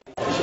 Colonel.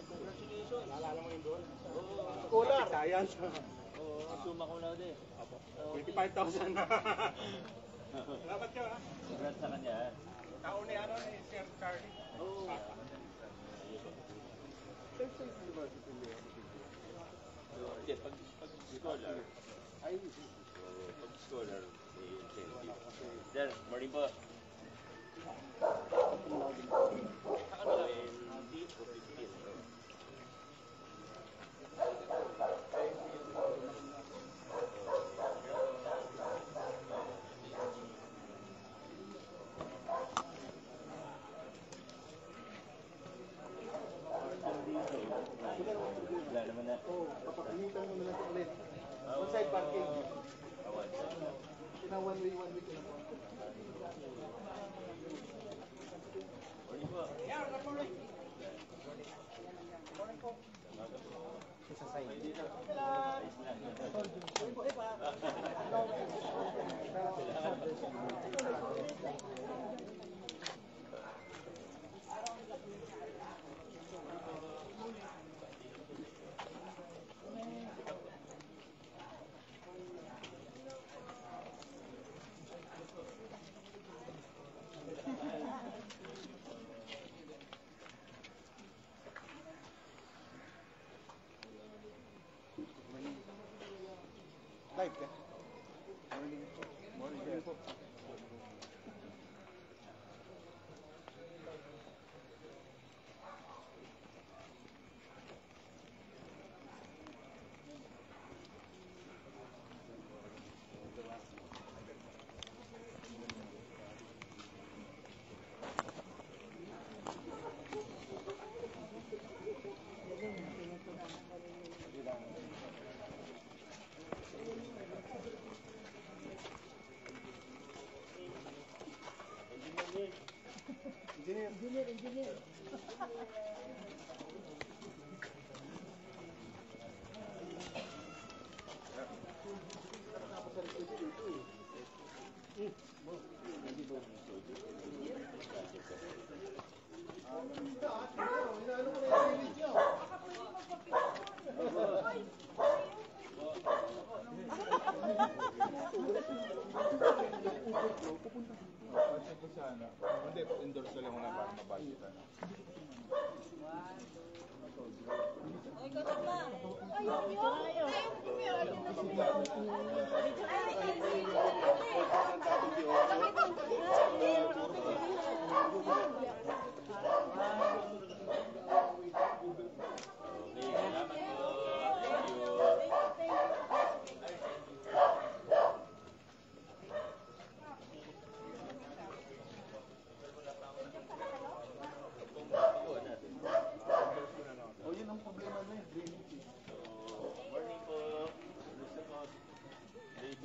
Congratulations. Naalala mo yung doon? Scholar. Science. Oo, suma ko na din. 25,000. Salamat ka ha. Congrats sa kanya. Tao ni ano ni Sir Charlie. Oo. Hindi, pag scholar, ay, pag scholar, may incentive. Sir, morning po. Ano lang? 20 o 15. Wala naman na. Oo, papakinitan mo na lang sa ulit. On-site parking. Kina one week na po. Morning po. Yeah, good morning. Sa side. Ayos lang. Live ka? Morning po. Morning po. Engineer. Sana. Hindi, endorse lang muna para mabalitan. Ay, katot na.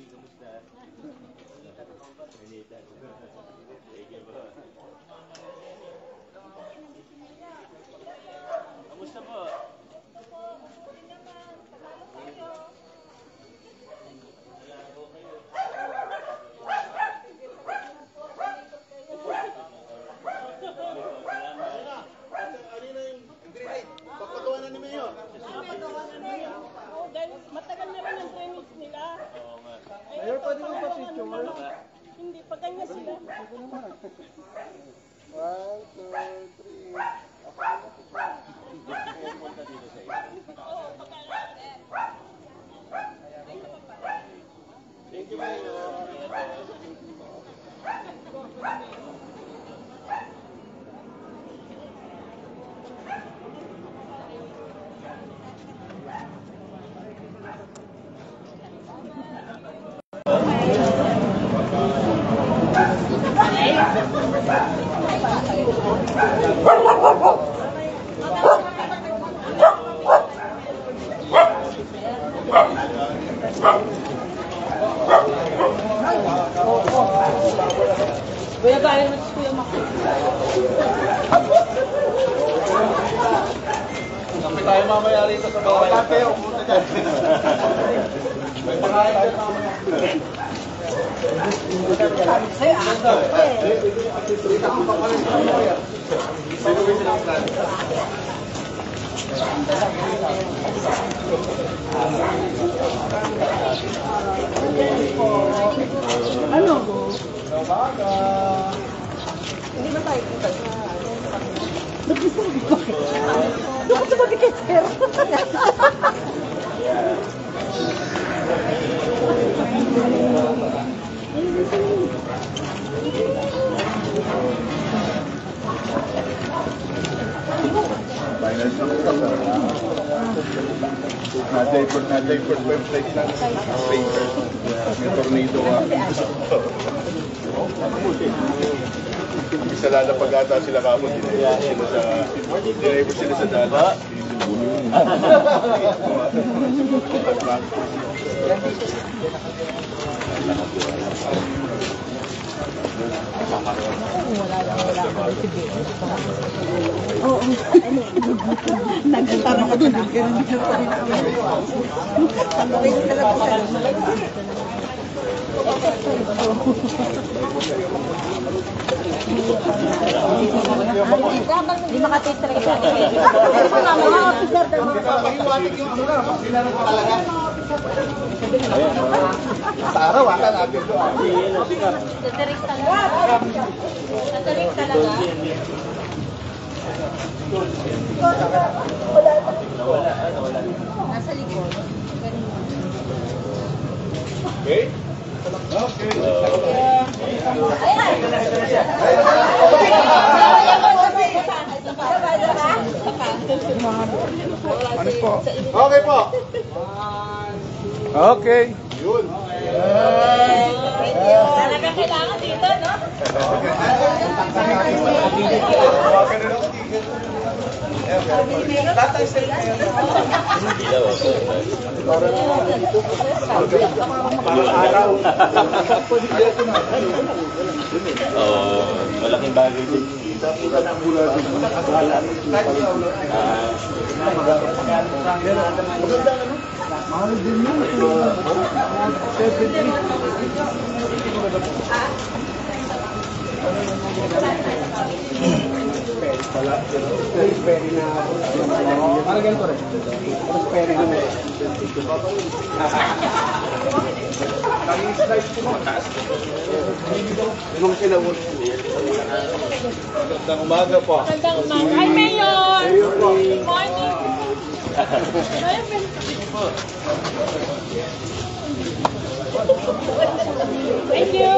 Kamusta? Kuya, bayan mo si Kuya Max. Kapit tayo mamaya rito sa bahay. Kapit, pumunta dyan. May pangayag dyan mamaya. Ay, ate. Sino ba silang plan? Ano? Umaga. Hindi ba tayo kita? Ba't gusto mo bakit? Bakit sumabi kay Sir? Final na-divert website ng Pacer. May tornado ka. Isa lala pag-ata sila kapag dinaiver sila sa dala. Oo. Nagkatara ka doon. Hindi makataste talaga. Sa araw, ata natin ito. Tatarik talaga. Tatarik talaga. Nasa likod. Okay? Okay. Ano po? Okay po. Okay. Yun. Talaga kailangan dito, no? Malaking bagay din. Mahal din yun. Peri na. Parang ganito rin. Tapos peri na may. Naging slice ko mataas. Anong kinawag? Magandang umaga po. Magandang umaga. Hi, Mayor! Good morning! Thank you!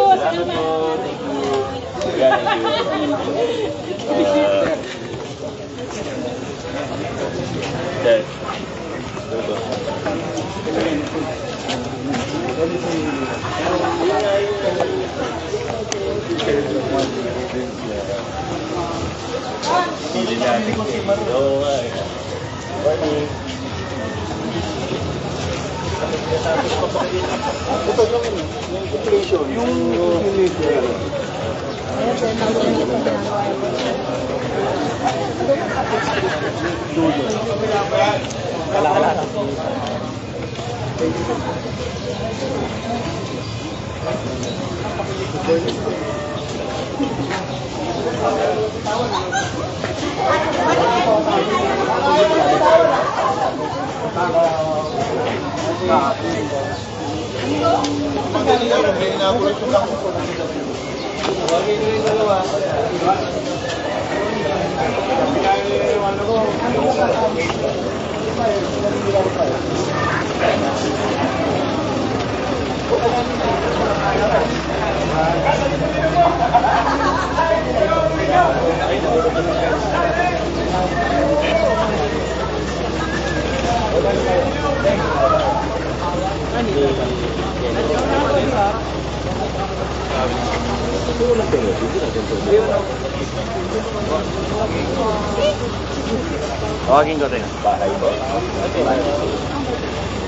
Tawagin ko rin. Bahay mo.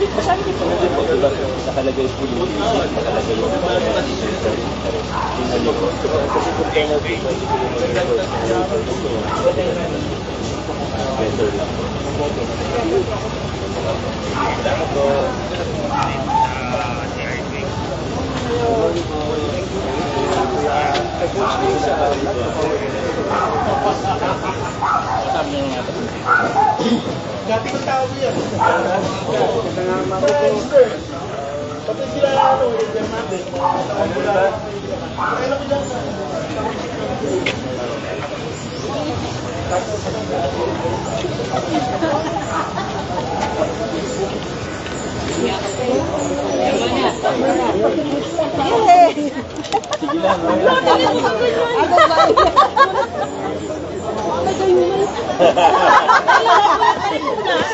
Nakalagay po yung nakalagay yung kasi kung penalty better lang. Dati ko tao yan. Pati sila ano, yung natin. Kailan ko dyan sa...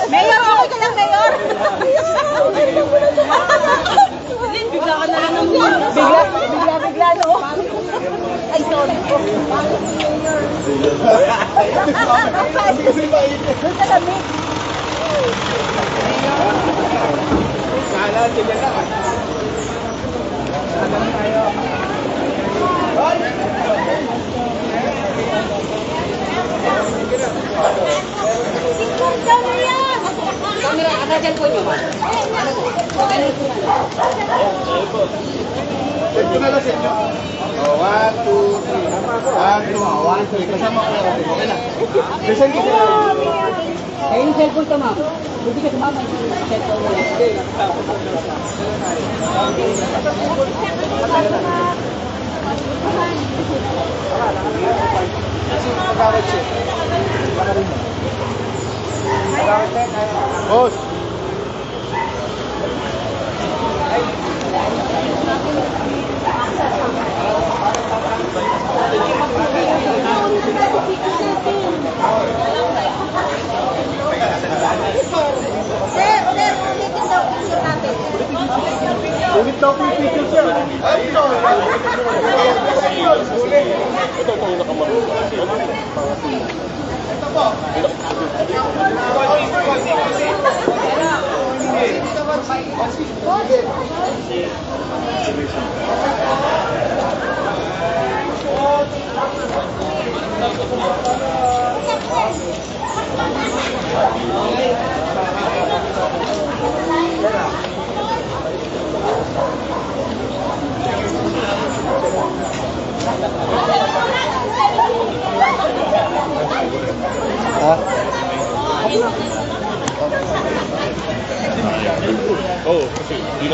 Mayor, okay ka lang, Mayor? Bigla ka na lang ng bigla, no? Ay, sorry po. Doon sa lamig. Kala, sige na. Camera, agad po nyo, man. Set ko na lang, set nyo. 1, 2, 3. 1, 2, 3. Kasama ko lang. Okay na. Listen ko sila. Eh, yung cellphone ka, ma'am. Hindi ka sumama yung cellphone mo. Boss. Ulit daw po yung picture, sir. Ito. Ito po yung nakamarunong. Ito po.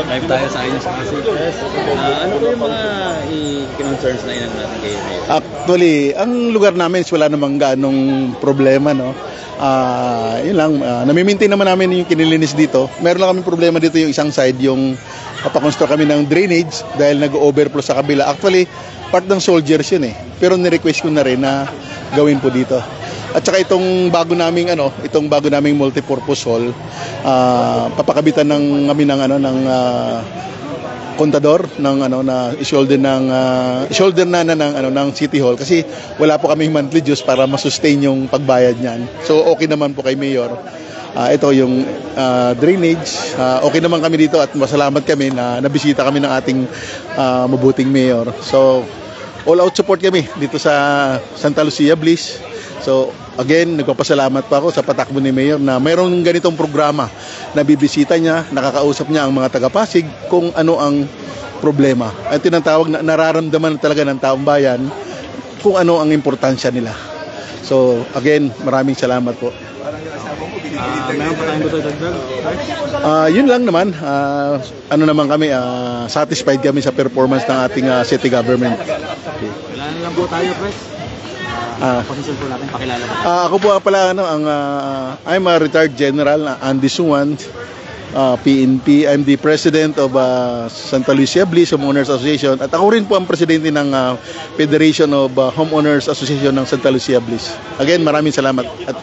Live tayo sa inyo sa kasi. Ano po yung mga concerns na inan natin kayo? Actually, ang lugar namin is wala namang ganong problema, no. Yun lang, nami-maintain naman namin yung kinilinis dito. Meron lang kami problema dito yung isang side, yung papakonstruct kami ng drainage dahil nag-overflow sa kabila. Actually, part ng soldiers yun eh. Pero ni-request ko na rin na gawin po dito. At saka itong bago naming multipurpose hall, papakabitan ng kami ng kontador na shoulder ng City Hall kasi wala po kami monthly dues para ma-sustain yung pagbayad niyan. So okay naman po kay Mayor. Ito yung drainage. Okay naman kami dito at masalamat kami na nabisita kami ng ating mabuting Mayor. So all out support kami dito sa Santa Lucia Bliss. So again, nagpapasalamat pa ako sa patakbo ni Mayor na mayroong ganitong programa na bibisita niya, nakakausap niya ang mga taga-Pasig kung ano ang problema. At tinatawag na nararamdaman talaga ng taong bayan kung ano ang importansya nila. So again, maraming salamat po. Meron pa tayong gusto dagdag? Yun lang naman, satisfied kami sa performance ng ating city government. Okay. Wala na lang po tayo, Pres. Position po natin, pakilala ba? Ako po pala I'm a retired general, Andy Suwan, PNP. I'm the president of Santa Lucia Bliss Homeowners Association at ako rin po ang presidente ng Federation of Homeowners Association ng Santa Lucia Bliss. Again, maraming salamat at